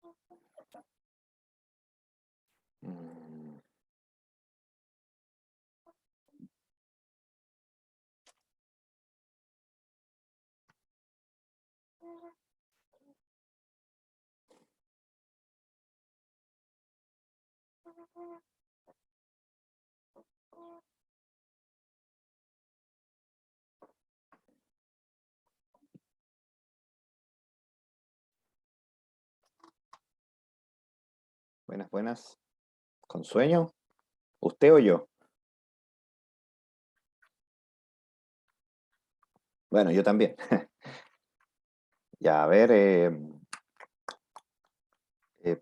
Mm, Buenas, buenas. ¿Con sueño? ¿Usted o yo? Bueno, yo también. Ya, a ver,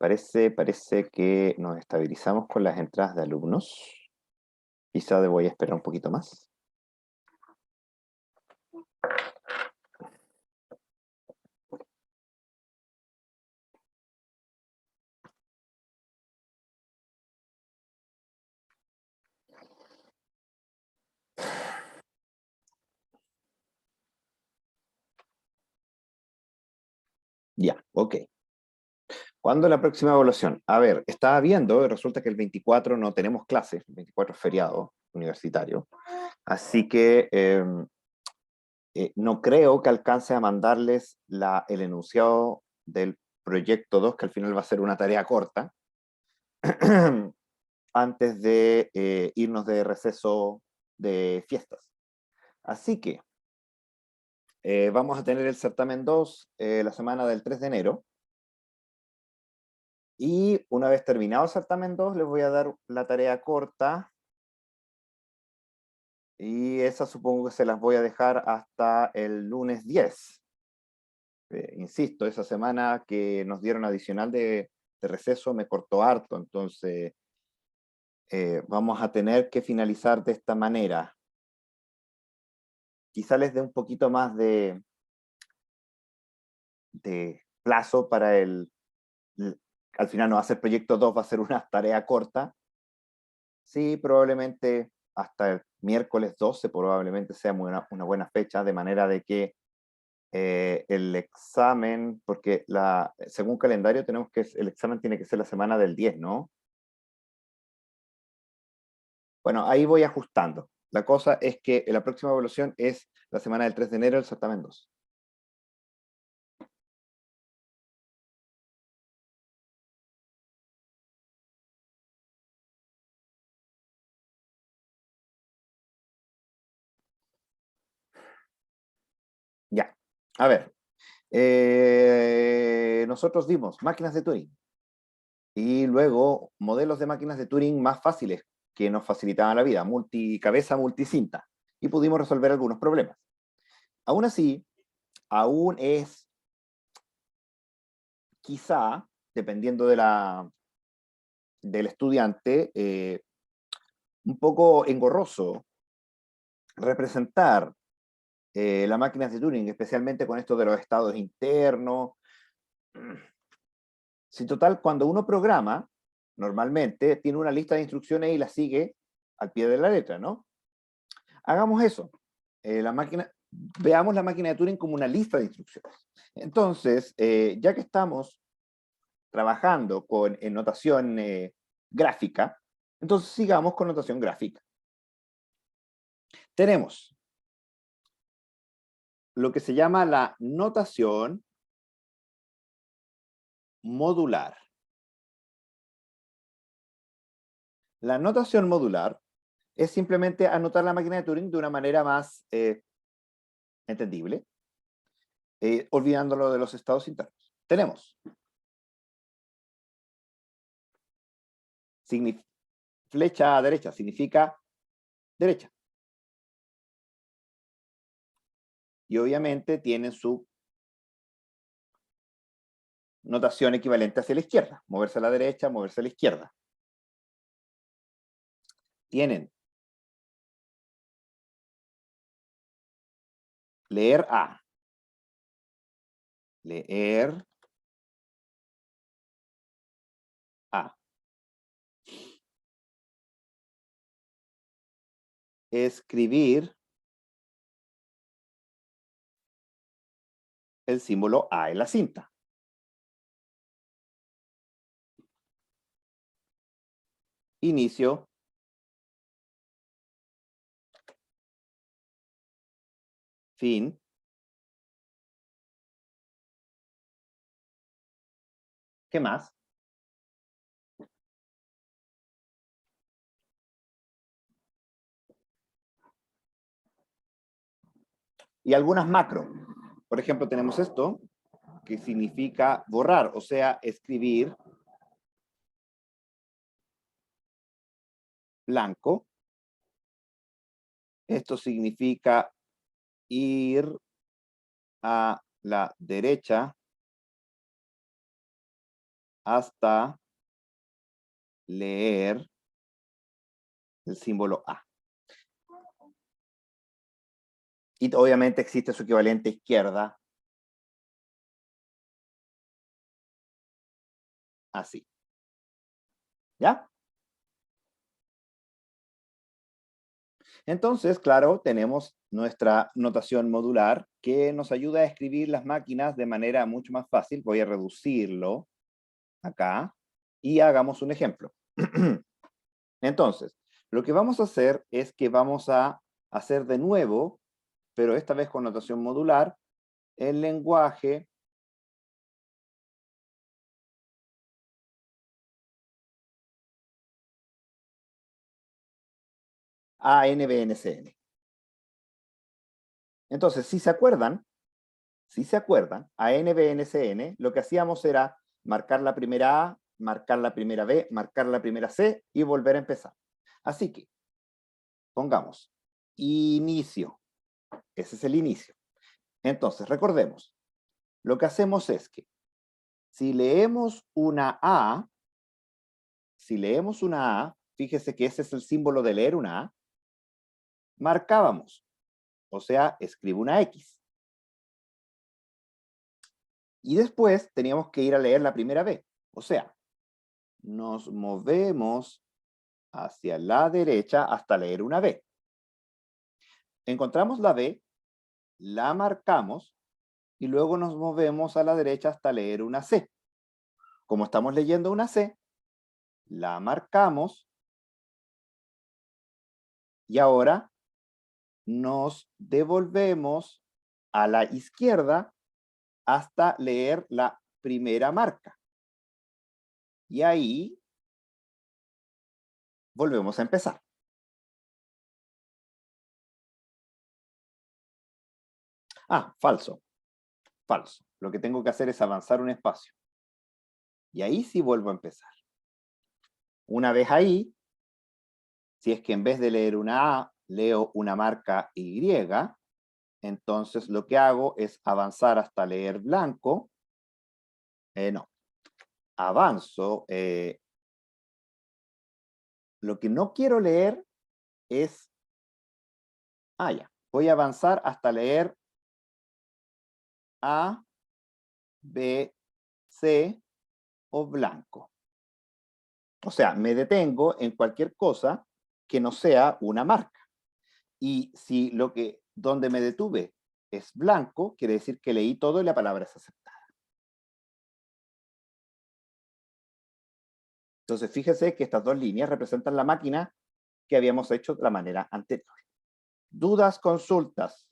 parece que nos estabilizamos con las entradas de alumnos. Quizá voy a esperar un poquito más. Ya, ok. ¿Cuándo la próxima evaluación? A ver, estaba viendo, resulta que el 24 no tenemos clases, el 24 es feriado universitario, así que no creo que alcance a mandarles el enunciado del proyecto 2, que al final va a ser una tarea corta, antes de irnos de receso de fiestas. Así que vamos a tener el certamen 2 la semana del 3 de enero. Y una vez terminado el certamen 2, les voy a dar la tarea corta. Y esa supongo que se las voy a dejar hasta el lunes 10. Insisto, esa semana que nos dieron adicional de receso me cortó harto, entonces vamos a tener que finalizar de esta manera. Quizá les dé un poquito más de plazo para al final no va a ser proyecto 2, va a ser una tarea corta. Sí, probablemente hasta el miércoles 12 probablemente sea una buena fecha, de manera de que el examen, porque según calendario tenemos que el examen tiene que ser la semana del 10, ¿no? Bueno, ahí voy ajustando. La cosa es que la próxima evaluación es la semana del 3 de enero, el certamen 2. Ya, a ver. Nosotros dimos máquinas de Turing y luego modelos de máquinas de Turing más fáciles que nos facilitaban la vida, multicabeza, multicinta, y pudimos resolver algunos problemas. Aún así, aún es quizá, dependiendo del estudiante, un poco engorroso representar las máquinas de Turing, especialmente con esto de los estados internos. Si total, cuando uno programa, normalmente tiene una lista de instrucciones y la sigue al pie de la letra, ¿no? Hagamos eso. Veamos la máquina de Turing como una lista de instrucciones. Entonces, ya que estamos trabajando en notación gráfica, entonces sigamos con notación gráfica. Tenemos lo que se llama la notación modular. La notación modular es simplemente anotar la máquina de Turing de una manera más entendible, olvidándolo de los estados internos. Tenemos flecha a derecha, significa derecha. Y obviamente tienen su notación equivalente hacia la izquierda, moverse a la derecha, moverse a la izquierda. Tienen leer A, leer A, escribir el símbolo A en la cinta. inicio, fin, ¿qué más? Y algunas macro. Por ejemplo, tenemos esto, que significa borrar, o sea, escribir blanco. Esto significa ir a la derecha hasta leer el símbolo A. Y obviamente existe su equivalente izquierda, así. ¿Ya? Entonces, claro, tenemos nuestra notación modular que nos ayuda a escribir las máquinas de manera mucho más fácil. Voy a reducirlo acá y hagamos un ejemplo. Entonces, lo que vamos a hacer es que vamos a hacer de nuevo, pero esta vez con notación modular, el lenguaje ANBNCN. Entonces, si se acuerdan, ANBNCN, lo que hacíamos era marcar la primera A, marcar la primera B, marcar la primera C y volver a empezar. Así que, pongamos, inicio. Ese es el inicio. Entonces, recordemos, lo que hacemos es que si leemos una A, fíjese que ese es el símbolo de leer una A, marcábamos, o sea, escribo una X. Y después teníamos que ir a leer la primera B, o sea, nos movemos hacia la derecha hasta leer una B. Encontramos la B, la marcamos y luego nos movemos a la derecha hasta leer una C. Como estamos leyendo una C, la marcamos y ahora nos devolvemos a la izquierda hasta leer la primera marca. Y ahí volvemos a empezar. Ah, falso. Falso. Lo que tengo que hacer es avanzar un espacio. Y ahí sí vuelvo a empezar. Una vez ahí, si es que en vez de leer una A, leo una marca Y, entonces lo que hago es avanzar hasta leer blanco. No, avanzo. Lo que no quiero leer es... Ah, ya. Voy a avanzar hasta leer A, B, C o blanco. O sea, me detengo en cualquier cosa que no sea una marca. Y si donde me detuve es blanco, quiere decir que leí todo y la palabra es aceptada. Entonces, fíjese que estas dos líneas representan la máquina que habíamos hecho de la manera anterior. ¿Dudas, consultas?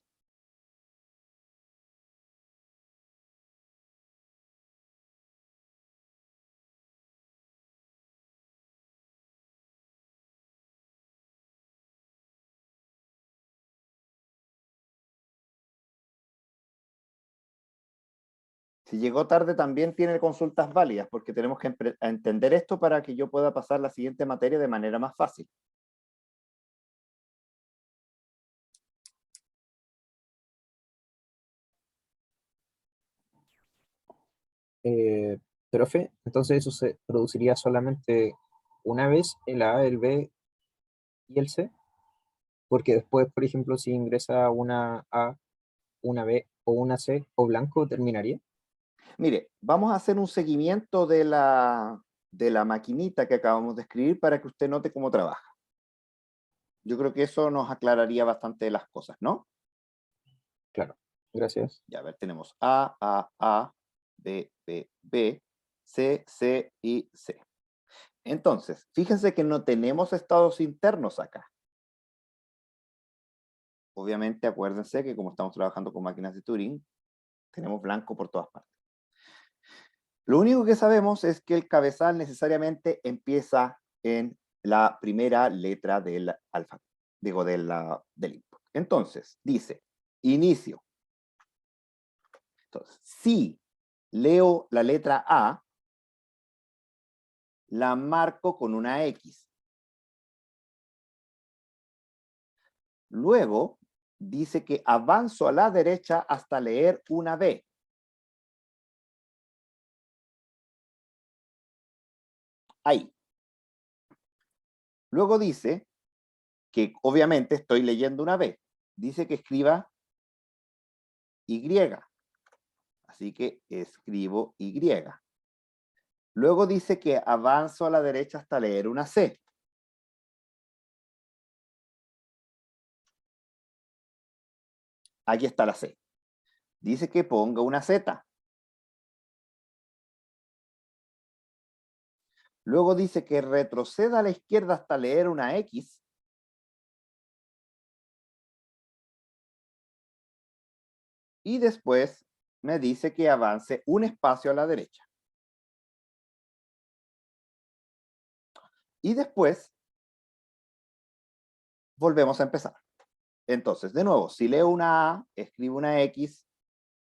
Si llegó tarde también tiene consultas válidas, porque tenemos que entender esto para que yo pueda pasar la siguiente materia de manera más fácil. Eh, Profe, entonces eso se produciría solamente una vez el A, el B y el C, porque después, por ejemplo, si ingresa una A, una B o una C o blanco, terminaría. Mire, vamos a hacer un seguimiento de la maquinita que acabamos de escribir para que usted note cómo trabaja. Yo creo que eso nos aclararía bastante de las cosas, ¿no? Claro, gracias. Ya, a ver, tenemos A, B, B, B, C, C y C. Entonces, fíjense que no tenemos estados internos acá. Obviamente, acuérdense que como estamos trabajando con máquinas de Turing, tenemos blanco por todas partes. Lo único que sabemos es que el cabezal necesariamente empieza en la primera letra del alfabeto, digo, del input. Entonces, dice, inicio. Entonces, si leo la letra A, la marco con una X. Luego, dice que avanzo a la derecha hasta leer una B. Ahí. Luego dice que obviamente estoy leyendo una B. Dice que escriba Y. Así que escribo Y. Luego dice que avanzo a la derecha hasta leer una C. Aquí está la C. Dice que ponga una Z. Luego dice que retroceda a la izquierda hasta leer una X. Y después me dice que avance un espacio a la derecha. Y después volvemos a empezar. Entonces, de nuevo, si leo una A, escribo una X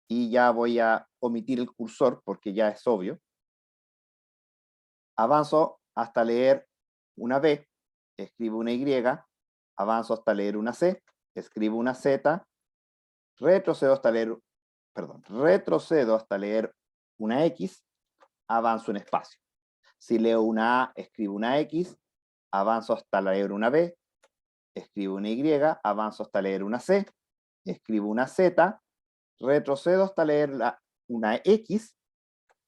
y ya voy a omitir el cursor porque ya es obvio. Avanzo hasta leer una B, escribo una Y, avanzo hasta leer una C, escribo una Z, retrocedo hasta leer una X, avanzo un espacio. Si leo una A, escribo una X, avanzo hasta leer una B, escribo una Y, avanzo hasta leer una C, escribo una Z, retrocedo hasta leer una X,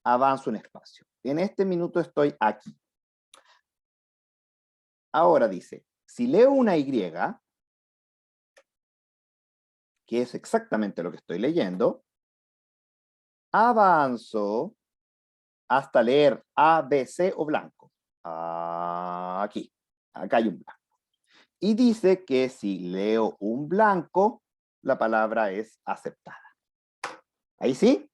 avanzo un espacio. En este minuto estoy aquí. Ahora dice, si leo una Y, que es exactamente lo que estoy leyendo, avanzo hasta leer A, B, C o blanco. Aquí, acá hay un blanco. Y dice que si leo un blanco, la palabra es aceptada. ¿Ahí sí?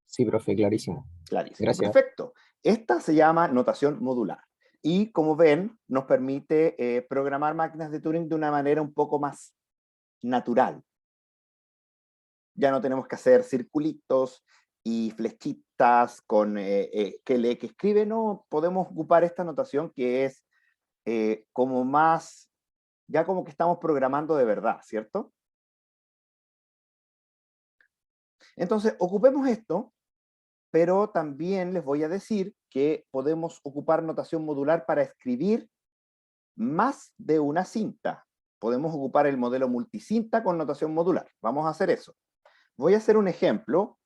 Sí, profe, clarísimo. Clarísimo, Gracias. perfecto. Esta se llama notación modular. Y como ven, nos permite programar máquinas de Turing de una manera un poco más natural. Ya no tenemos que hacer circulitos y flechitas con que lee, que escribe, no, podemos ocupar esta notación que es como más, ya como que estamos programando de verdad, ¿cierto? Entonces, ocupemos esto, pero también les voy a decir que podemos ocupar notación modular para escribir más de una cinta. Podemos ocupar el modelo multicinta con notación modular. Vamos a hacer eso. Voy a hacer un ejemplo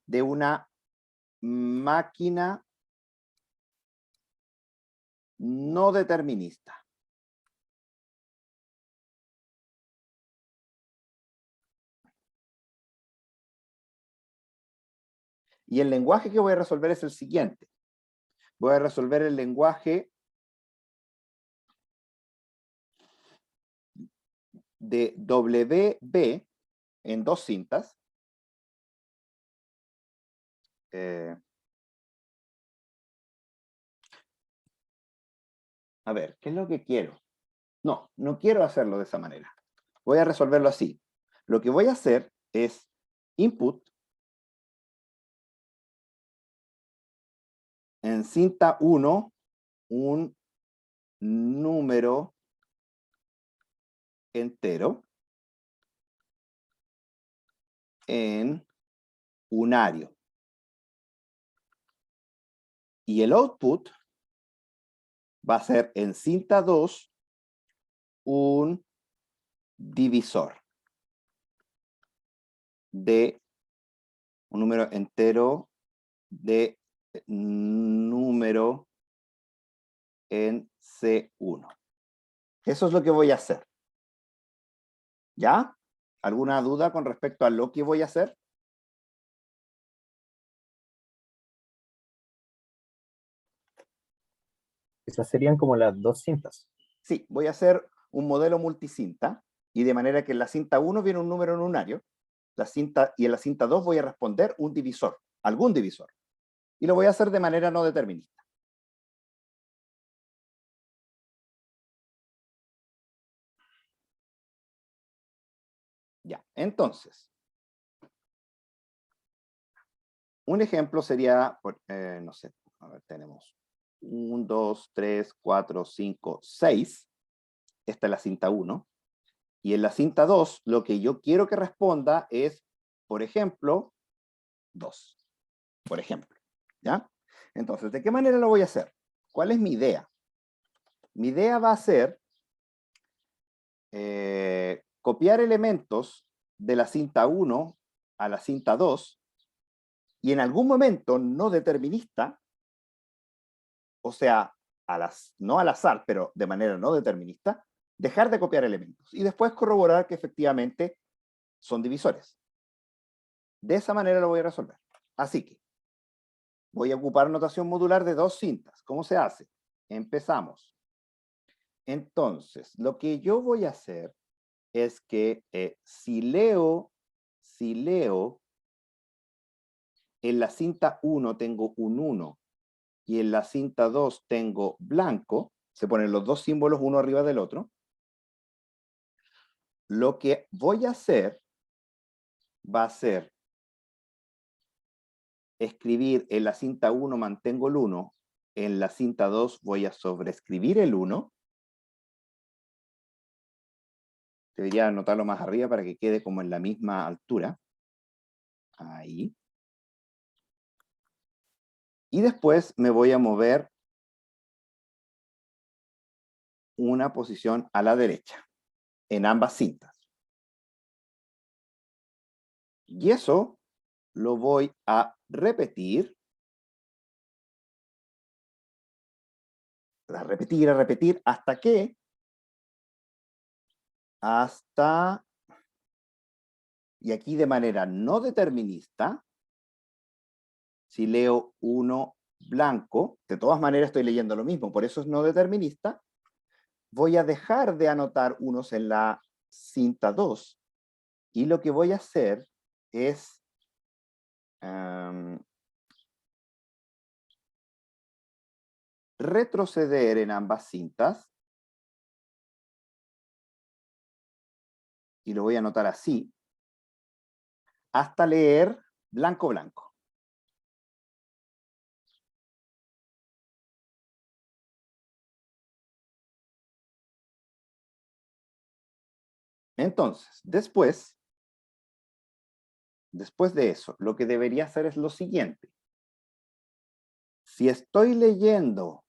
de una máquina no determinista. Y el lenguaje que voy a resolver es el siguiente. Voy a resolver el lenguaje de WB en dos cintas. A ver, ¿qué es lo que quiero? No, no quiero hacerlo de esa manera. Voy a resolverlo así. Lo que voy a hacer es input en cinta 1 un número entero en unario. Y el output va a ser en cinta 2 un divisor de un número entero de número en C1. Eso es lo que voy a hacer. ¿Ya? ¿Alguna duda con respecto a lo que voy a hacer? Esas serían como las dos cintas. Sí, voy a hacer un modelo multicinta, y de manera que en la cinta 1 viene un número lunario, y en la cinta 2 voy a responder un divisor, algún divisor. Y lo voy a hacer de manera no determinista. Ya, entonces, un ejemplo sería, no sé, a ver, tenemos 1, 2, 3, 4, 5, 6. Esta es la cinta 1. Y en la cinta 2, lo que yo quiero que responda es, por ejemplo, 2. Por ejemplo, ¿ya? Entonces, ¿de qué manera lo voy a hacer? ¿Cuál es mi idea? Mi idea va a ser copiar elementos de la cinta 1 a la cinta 2, y en algún momento no determinista, o sea, no al azar, pero de manera no determinista, dejar de copiar elementos y después corroborar que efectivamente son divisores. De esa manera lo voy a resolver. Así que voy a ocupar notación modular de dos cintas. ¿Cómo se hace? Empezamos. Entonces, lo que yo voy a hacer es que si leo en la cinta 1 tengo un 1 y en la cinta 2 tengo blanco, se ponen los dos símbolos uno arriba del otro, lo que voy a hacer va a ser escribir en la cinta 1 mantengo el 1, en la cinta 2 voy a sobreescribir el 1. Debería anotarlo más arriba para que quede como en la misma altura. Ahí. Y después me voy a mover una posición a la derecha, en ambas cintas. Y eso lo voy a repetir, a repetir, hasta, y aquí de manera no determinista, si leo 1 blanco, de todas maneras estoy leyendo lo mismo, por eso es no determinista, voy a dejar de anotar unos en la cinta 2, y lo que voy a hacer es retroceder en ambas cintas, y lo voy a anotar así, hasta leer blanco blanco. Entonces, después de eso, lo que debería hacer es lo siguiente. Si estoy leyendo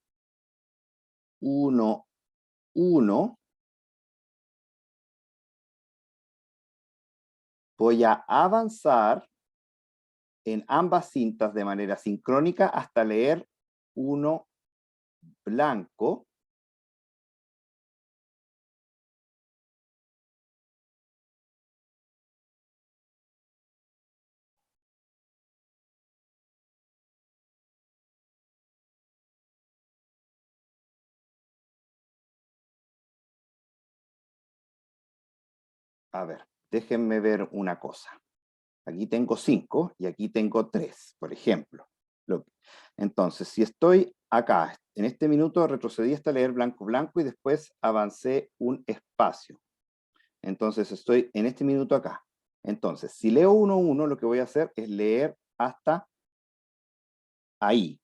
1, 1, voy a avanzar en ambas cintas de manera sincrónica hasta leer 1 blanco. A ver, déjenme ver una cosa. Aquí tengo 5 y aquí tengo 3, por ejemplo. Entonces, si estoy acá, en este minuto retrocedí hasta leer blanco blanco y después avancé un espacio. Entonces estoy en este minuto acá. Entonces, si leo 1, 1, lo que voy a hacer es leer hasta ahí.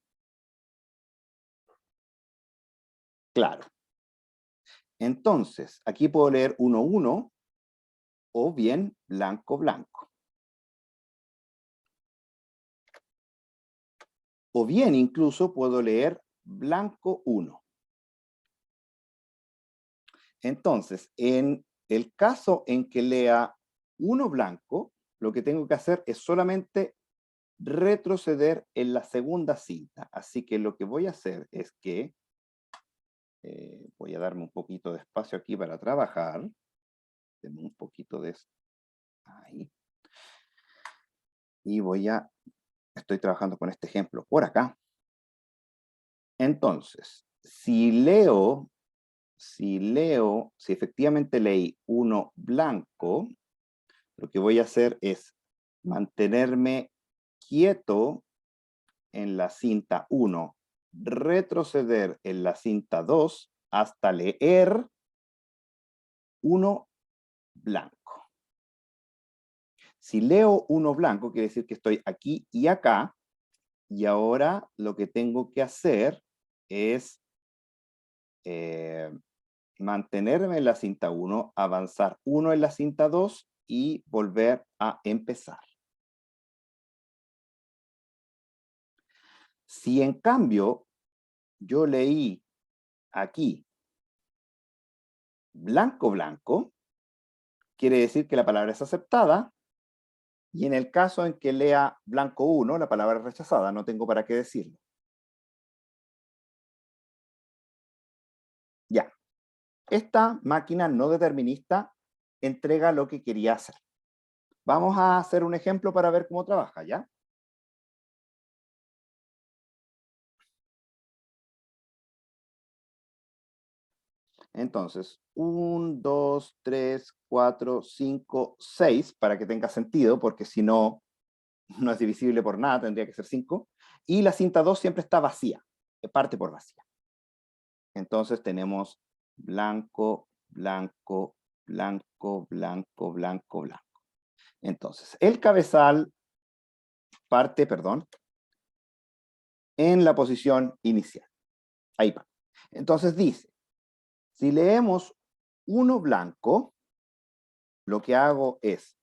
Claro. Entonces, aquí puedo leer 1, 1 o bien blanco blanco. O bien incluso puedo leer blanco 1. Entonces, en el caso en que lea 1 blanco, lo que tengo que hacer es solamente retroceder en la segunda cinta. Así que lo que voy a hacer es que voy a darme un poquito de espacio aquí para trabajar. Denme un poquito de esto. Ahí. Y estoy trabajando con este ejemplo por acá. Entonces, si leo, si efectivamente leí 1 blanco, lo que voy a hacer es mantenerme quieto en la cinta 1, retroceder en la cinta 2 hasta leer 1 blanco. Si leo 1 blanco, quiere decir que estoy aquí y acá, y ahora lo que tengo que hacer es mantenerme en la cinta 1, avanzar 1 en la cinta 2 y volver a empezar. Si en cambio yo leí aquí blanco blanco, quiere decir que la palabra es aceptada, y en el caso en que lea blanco 1, la palabra es rechazada, no tengo para qué decirlo. Ya. Esta máquina no determinista entrega lo que quería hacer. Vamos a hacer un ejemplo para ver cómo trabaja, ¿ya? Entonces, 1, 2, 3, 4, 5, 6, para que tenga sentido, porque si no, no es divisible por nada, tendría que ser 5. Y la cinta 2 siempre está vacía, parte por vacía. Entonces tenemos blanco, blanco, blanco, blanco, blanco, blanco. Entonces, el cabezal parte, perdón, en la posición inicial. Ahí va. Entonces dice, si leemos 1 blanco, lo que hago es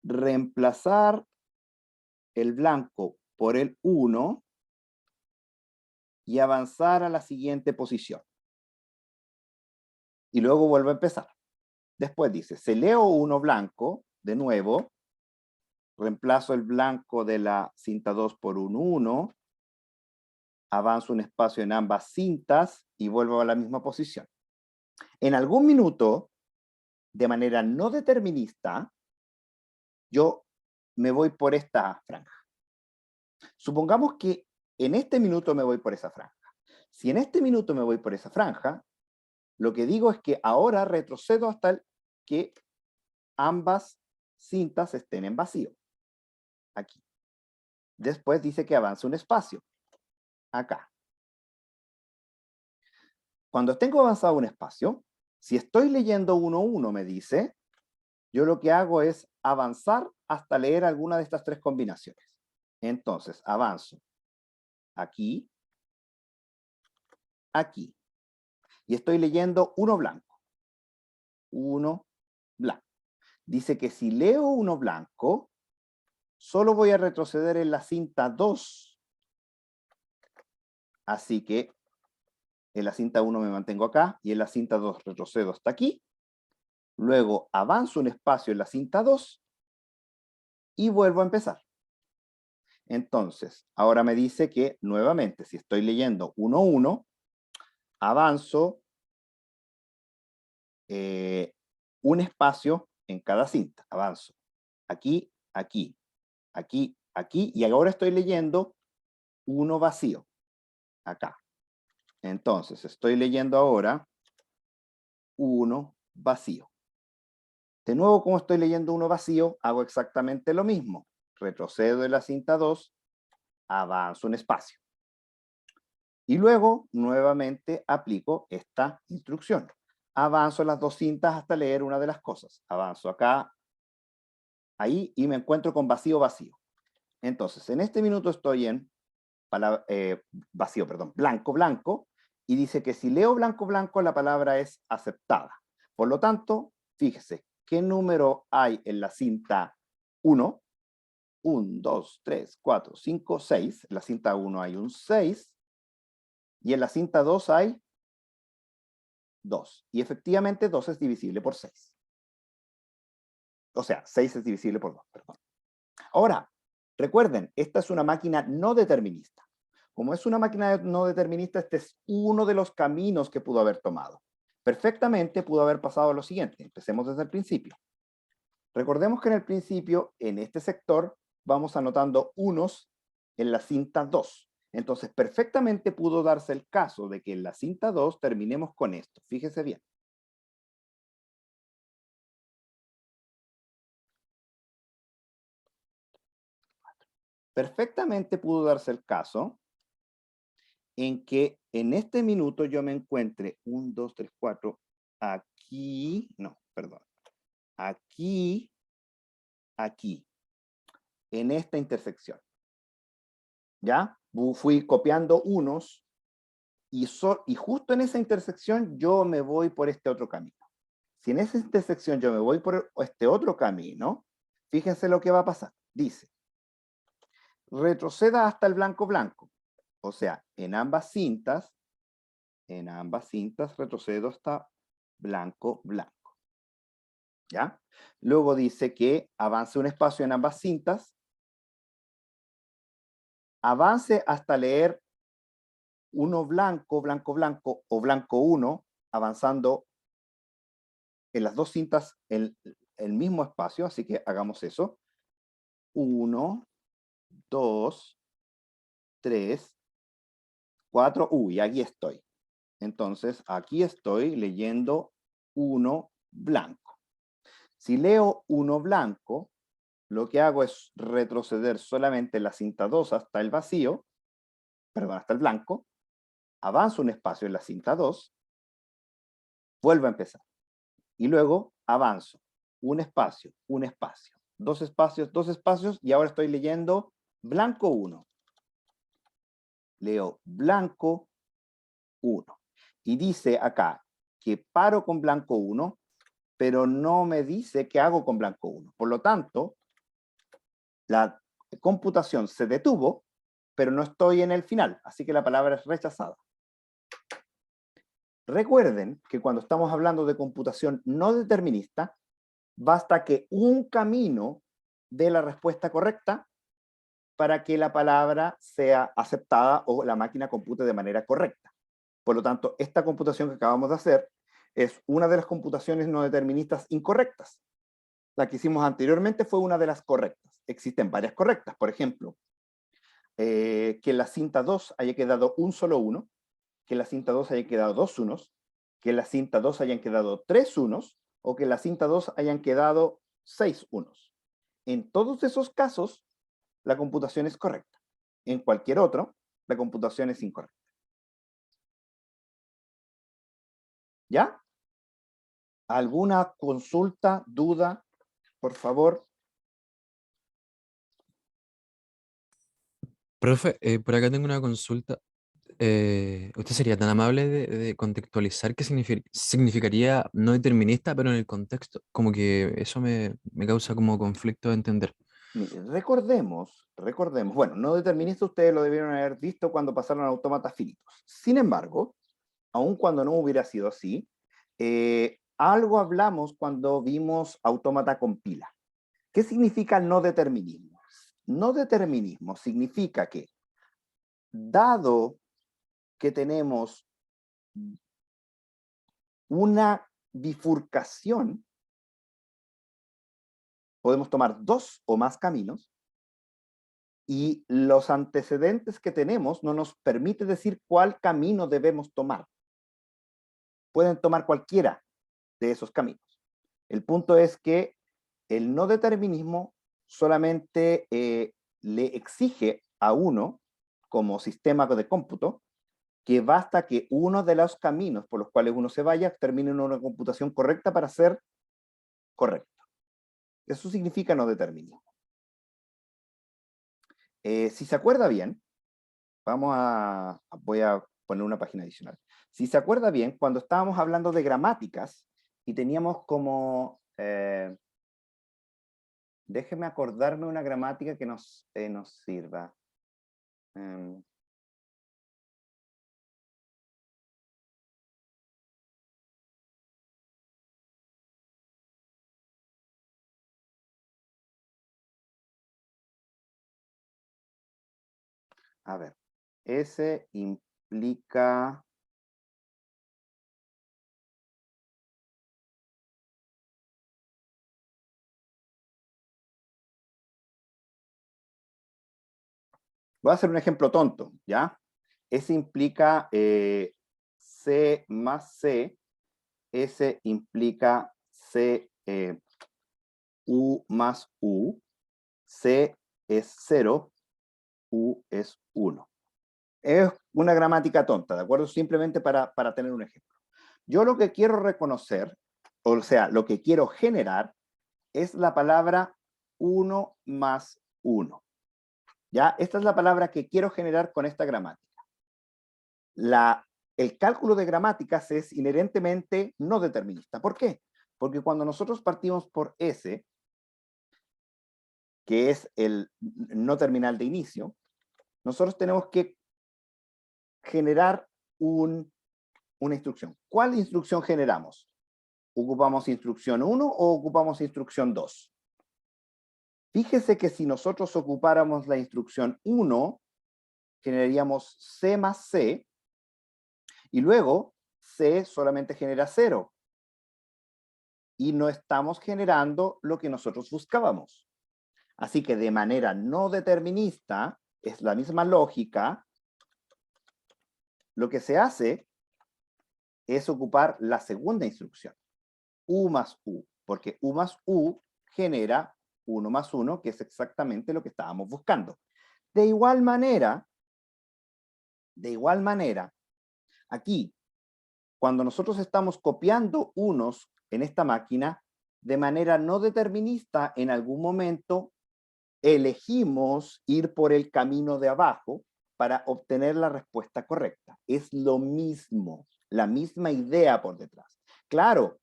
reemplazar el blanco por el 1 y avanzar a la siguiente posición. Y luego vuelvo a empezar. Después dice, si leo 1 blanco, de nuevo, reemplazo el blanco de la cinta 2 por un 1, avanzo un espacio en ambas cintas y vuelvo a la misma posición. En algún minuto, de manera no determinista, yo me voy por esta franja. Supongamos que en este minuto me voy por esa franja. Si en este minuto me voy por esa franja, lo que digo es que ahora retrocedo hasta que ambas cintas estén en vacío. Aquí. Después dice que avance un espacio. Acá. Cuando tengo avanzado un espacio, si estoy leyendo 1-1, me dice, yo lo que hago es avanzar hasta leer alguna de estas 3 combinaciones. Entonces, avanzo aquí, aquí. Y estoy leyendo 1 blanco. 1 blanco. Dice que si leo 1 blanco, solo voy a retroceder en la cinta 2. Así que en la cinta 1 me mantengo acá y en la cinta 2 retrocedo hasta aquí. Luego avanzo un espacio en la cinta 2 y vuelvo a empezar. Entonces, ahora me dice que nuevamente, si estoy leyendo 1-1, avanzo un espacio en cada cinta. Avanzo aquí, aquí, aquí, aquí, y ahora estoy leyendo 1 vacío, acá. Entonces, estoy leyendo ahora 1 vacío. De nuevo, como estoy leyendo 1 vacío, hago exactamente lo mismo. Retrocedo en la cinta 2, avanzo un espacio. Y luego, nuevamente, aplico esta instrucción. Avanzo las 2 cintas hasta leer una de las cosas. Avanzo acá, ahí, y me encuentro con vacío, vacío. Entonces, en este minuto estoy en vacío, perdón, blanco, blanco, y dice que si leo blanco, blanco, la palabra es aceptada. Por lo tanto, fíjese, ¿qué número hay en la cinta 1? 1, 2, 3, 4, 5, 6. En la cinta 1 hay un 6. Y en la cinta 2 hay 2. Y efectivamente 2 es divisible por 6. O sea, 6 es divisible por 2, perdón. Ahora, recuerden, esta es una máquina no determinista. Como es una máquina no determinista, este es uno de los caminos que pudo haber tomado. Perfectamente pudo haber pasado lo siguiente. Empecemos desde el principio. Recordemos que en el principio, en este sector, vamos anotando unos en la cinta 2. Entonces, perfectamente pudo darse el caso de que en la cinta 2 terminemos con esto. Fíjese bien. Perfectamente pudo darse el caso en que en este minuto yo me encuentre 1, 2, 3, 4, aquí, no, perdón, aquí, aquí, en esta intersección. ¿Ya? Fui copiando unos y justo en esa intersección yo me voy por este otro camino. Si en esa intersección yo me voy por este otro camino, fíjense lo que va a pasar. Dice, retroceda hasta el blanco blanco. O sea, en ambas cintas retrocedo hasta blanco blanco. ¿Ya? Luego dice que avance un espacio en ambas cintas, avance hasta leer uno blanco, blanco, blanco o blanco 1, avanzando en las dos cintas el mismo espacio, así que hagamos eso. 1, 2, 3, 4, uy, aquí estoy. Entonces, aquí estoy leyendo 1 blanco. Si leo 1 blanco, lo que hago es retroceder solamente la cinta 2 hasta el vacío, perdón, hasta el blanco, avanzo un espacio en la cinta 2, vuelvo a empezar. Y luego avanzo un espacio, dos espacios, y ahora estoy leyendo blanco 1. Leo blanco 1. Y dice acá que paro con blanco 1, pero no me dice qué hago con blanco 1. Por lo tanto, la computación se detuvo, pero no estoy en el final, así que la palabra es rechazada. Recuerden que cuando estamos hablando de computación no determinista, basta que un camino dé la respuesta correcta para que la palabra sea aceptada o la máquina compute de manera correcta. Por lo tanto, esta computación que acabamos de hacer es una de las computaciones no deterministas incorrectas. La que hicimos anteriormente fue una de las correctas. Existen varias correctas. Por ejemplo, que en la cinta 2 haya quedado un solo 1, que en la cinta 2 haya quedado 2 unos, que en la cinta 2 hayan quedado 3 unos, o que en la cinta 2 hayan quedado 6 unos. En todos esos casos, la computación es correcta. En cualquier otro, la computación es incorrecta. ¿Ya? ¿Alguna consulta, duda? Por favor. Profe, por acá tengo una consulta. ¿Usted sería tan amable de contextualizar qué significaría no determinista, pero en el contexto? Como que eso me causa como conflicto de entender. Mire, recordemos, bueno, no determinista ustedes lo debieron haber visto cuando pasaron a autómatas finitos. Sin embargo, aun cuando no hubiera sido así, algo hablamos cuando vimos autómata con pila. ¿Qué significa no determinismo? No determinismo significa que, dado que tenemos una bifurcación, podemos tomar dos o más caminos, y los antecedentes que tenemos no nos permite decir cuál camino debemos tomar. Pueden tomar cualquiera de esos caminos. El punto es que el no determinismo solamente le exige a uno, como sistema de cómputo, que basta que uno de los caminos por los cuales uno se vaya termine en una computación correcta para ser correcto. Eso significa no determinismo. Si se acuerda bien, voy a poner una página adicional. Si se acuerda bien, cuando estábamos hablando de gramáticas y teníamos como, déjeme acordarme una gramática que nos sirva. Em, a ver, S implica, Voy a hacer un ejemplo tonto, ¿ya? S implica C más C, S implica C, U más U, C es 0, U es 1. Es una gramática tonta, ¿de acuerdo? Simplemente para tener un ejemplo. Yo lo que quiero reconocer, o sea, lo que quiero generar, es la palabra 1 más 1. ¿Ya? Esta es la palabra que quiero generar con esta gramática. El cálculo de gramáticas es inherentemente no determinista. ¿Por qué? Porque cuando nosotros partimos por S, que es el no terminal de inicio, nosotros tenemos que generar una instrucción. ¿Cuál instrucción generamos? ¿Ocupamos instrucción 1 o ocupamos instrucción 2? Fíjese que si nosotros ocupáramos la instrucción 1, generaríamos C más C, y luego C solamente genera 0. Y no estamos generando lo que nosotros buscábamos. Así que de manera no determinista, es la misma lógica, lo que se hace es ocupar la segunda instrucción, U más U, porque U más U genera 1 más 1, que es exactamente lo que estábamos buscando. De igual manera, aquí, cuando nosotros estamos copiando unos en esta máquina, de manera no determinista, en algún momento elegimos ir por el camino de abajo para obtener la respuesta correcta. Es lo mismo, la misma idea por detrás. Claro,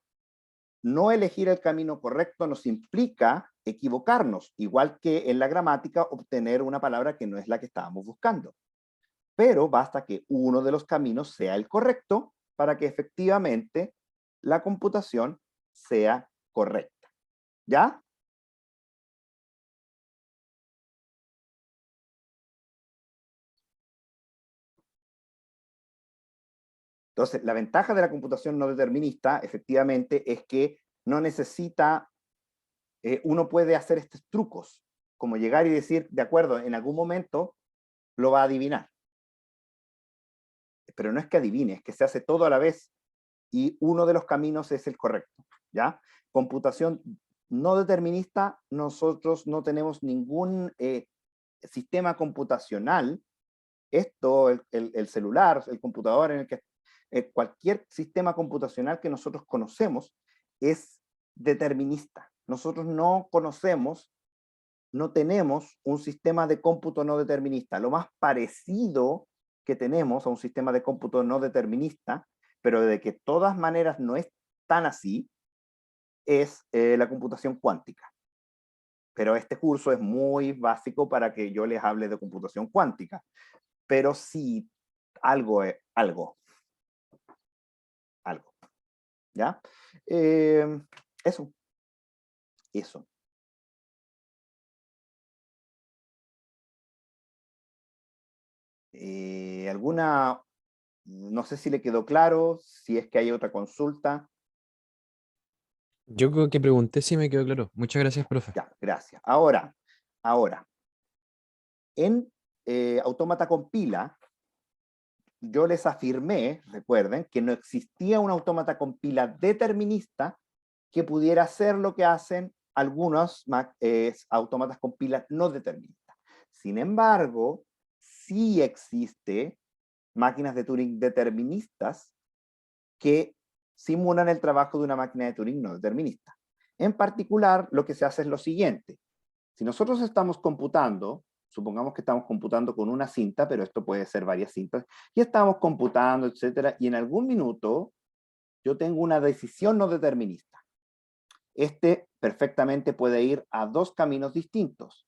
no elegir el camino correcto nos implica equivocarnos, igual que en la gramática obtener una palabra que no es la que estábamos buscando. Pero basta que uno de los caminos sea el correcto para que efectivamente la computación sea correcta. ¿Ya? Entonces, la ventaja de la computación no determinista, efectivamente, es que no necesita, uno puede hacer estos trucos, como llegar y decir, de acuerdo, en algún momento lo va a adivinar. Pero no es que adivine, es que se hace todo a la vez y uno de los caminos es el correcto, ¿ya? Computación no determinista, nosotros no tenemos ningún sistema computacional. Esto, el celular, el computador, en el que cualquier sistema computacional que nosotros conocemos es determinista. Nosotros no conocemos, no tenemos un sistema de cómputo no determinista. Lo más parecido que tenemos a un sistema de cómputo no determinista, pero de que de todas maneras no es tan así, es la computación cuántica. Pero este curso es muy básico para que yo les hable de computación cuántica. Pero sí, algo es algo. ¿Ya? Eso. ¿Alguna, no sé si le quedó claro, si es que hay otra consulta? Yo creo que pregunté si me quedó claro. Muchas gracias, profe. Ya, gracias. Ahora, en Autómata Compila, yo les afirmé, recuerden, que no existía un autómata compila determinista que pudiera hacer lo que hacen algunos autómatas compila no deterministas. Sin embargo, sí existe máquinas de Turing deterministas que simulan el trabajo de una máquina de Turing no determinista. En particular, lo que se hace es lo siguiente. Si nosotros estamos computando, supongamos que estamos computando con una cinta, pero esto puede ser varias cintas, y estamos computando, etcétera, y en algún minuto yo tengo una decisión no determinista. Este perfectamente puede ir a dos caminos distintos.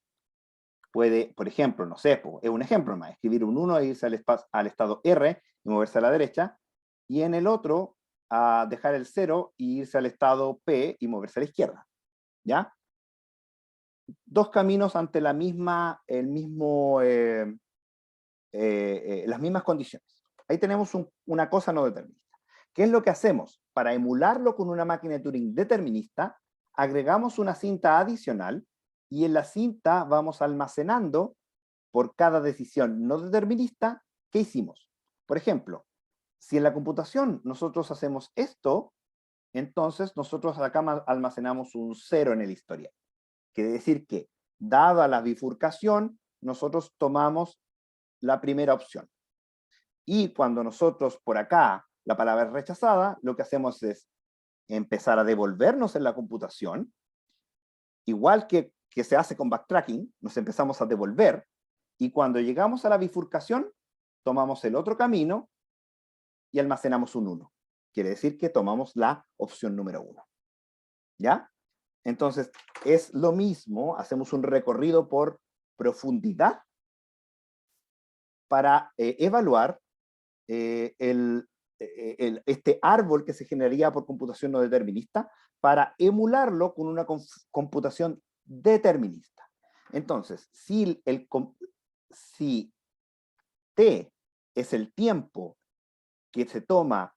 Puede, por ejemplo, no sé, es un ejemplo más, escribir un 1 e irse al estado R y moverse a la derecha, y en el otro a dejar el 0 y irse al estado P y moverse a la izquierda. ¿Ya? Dos caminos ante las mismas condiciones. Ahí tenemos una cosa no determinista. ¿Qué es lo que hacemos? Para emularlo con una máquina de Turing determinista, agregamos una cinta adicional y en la cinta vamos almacenando por cada decisión no determinista que hicimos. Por ejemplo, si en la computación nosotros hacemos esto, entonces nosotros acá almacenamos un 0 en el historial. Quiere decir que, dada la bifurcación, nosotros tomamos la primera opción. Y cuando nosotros por acá, la palabra es rechazada, lo que hacemos es empezar a devolvernos en la computación, igual que se hace con backtracking, nos empezamos a devolver, y cuando llegamos a la bifurcación, tomamos el otro camino y almacenamos un 1. Quiere decir que tomamos la opción número 1. ¿Ya? Entonces, es lo mismo, hacemos un recorrido por profundidad para evaluar este árbol que se generaría por computación no determinista, para emularlo con una computación determinista. Entonces, si t es el tiempo que se toma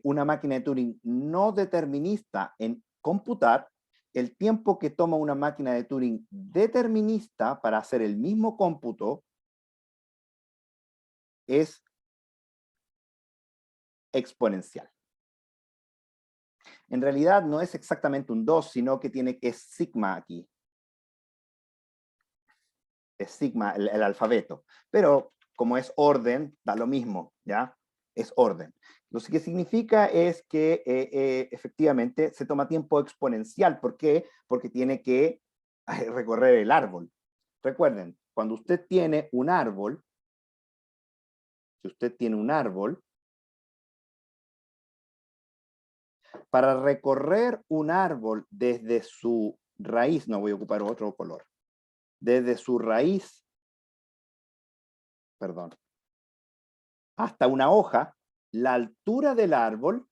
una máquina de Turing no determinista en computar, el tiempo que toma una máquina de Turing determinista para hacer el mismo cómputo es exponencial. En realidad no es exactamente un 2, sino que es sigma aquí. Es sigma el alfabeto. Pero como es orden, da lo mismo, ¿ya? Es orden. Lo que significa es que efectivamente se toma tiempo exponencial. ¿Por qué? Porque tiene que recorrer el árbol. Recuerden, cuando usted tiene un árbol, si usted tiene un árbol, para recorrer un árbol desde su raíz, no voy a ocupar otro color, desde su raíz, perdón, hasta una hoja, la altura del árbol,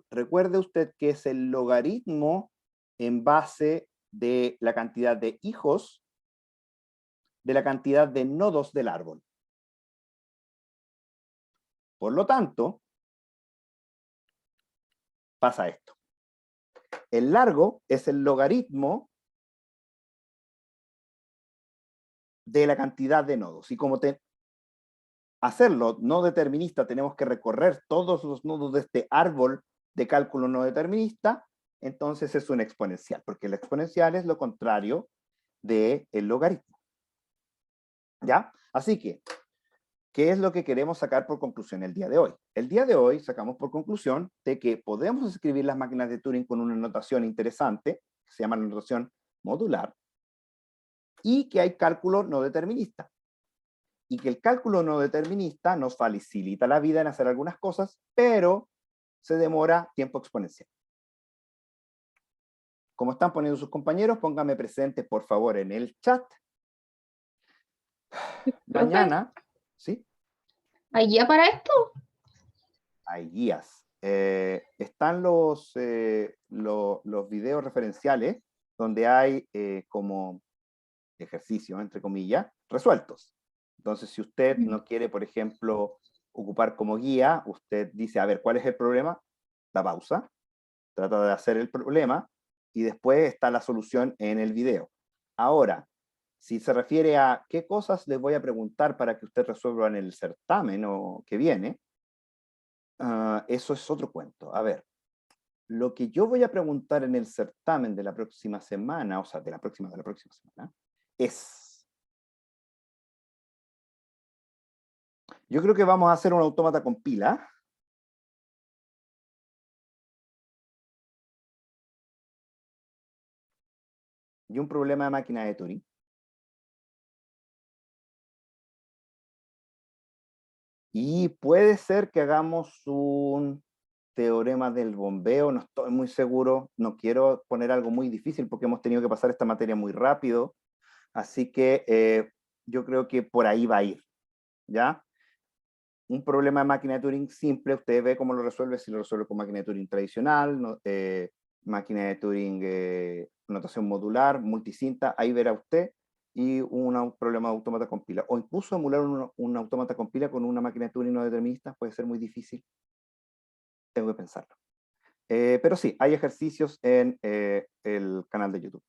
recuerde usted que es el logaritmo en base de la cantidad de hijos de la cantidad de nodos del árbol. Por lo tanto, pasa esto. El largo es el logaritmo de la cantidad de nodos. Y como hacerlo no determinista, tenemos que recorrer todos los nodos de este árbol de cálculo no determinista, entonces es un exponencial, porque el exponencial es lo contrario del logaritmo. ¿Ya? Así que, ¿qué es lo que queremos sacar por conclusión el día de hoy? El día de hoy sacamos por conclusión de que podemos escribir las máquinas de Turing con una notación interesante, que se llama la notación modular, y que hay cálculo no determinista. Y que el cálculo no determinista nos facilita la vida en hacer algunas cosas, pero se demora tiempo exponencial. Como están poniendo sus compañeros, pónganme presente, por favor, en el chat. Mañana, ¿sí? ¿Hay guía para esto? Hay guías. Están los videos referenciales donde hay como ejercicio, entre comillas, resueltos. Entonces, si usted no quiere, por ejemplo, ocupar como guía, usted dice, a ver, ¿cuál es el problema? Da pausa, trata de hacer el problema, y después está la solución en el video. Ahora, si se refiere a qué cosas les voy a preguntar para que usted resuelva en el certamen o que viene, eso es otro cuento. A ver, lo que yo voy a preguntar en el certamen de la próxima semana, o sea, de la próxima semana, es... Yo creo que vamos a hacer un autómata con pila. Y un problema de máquina de Turing. Y puede ser que hagamos un teorema del bombeo, no estoy muy seguro, no quiero poner algo muy difícil porque hemos tenido que pasar esta materia muy rápido, así que yo creo que por ahí va a ir, ¿ya? Un problema de máquina de Turing simple, usted ve cómo lo resuelve, si lo resuelve con máquina de Turing tradicional, máquina de Turing notación modular, multicinta, ahí verá usted, y un problema de autómata con pila. O incluso emular un autómata con pila con una máquina de Turing no determinista puede ser muy difícil. Tengo que pensarlo. Pero sí, hay ejercicios en el canal de YouTube.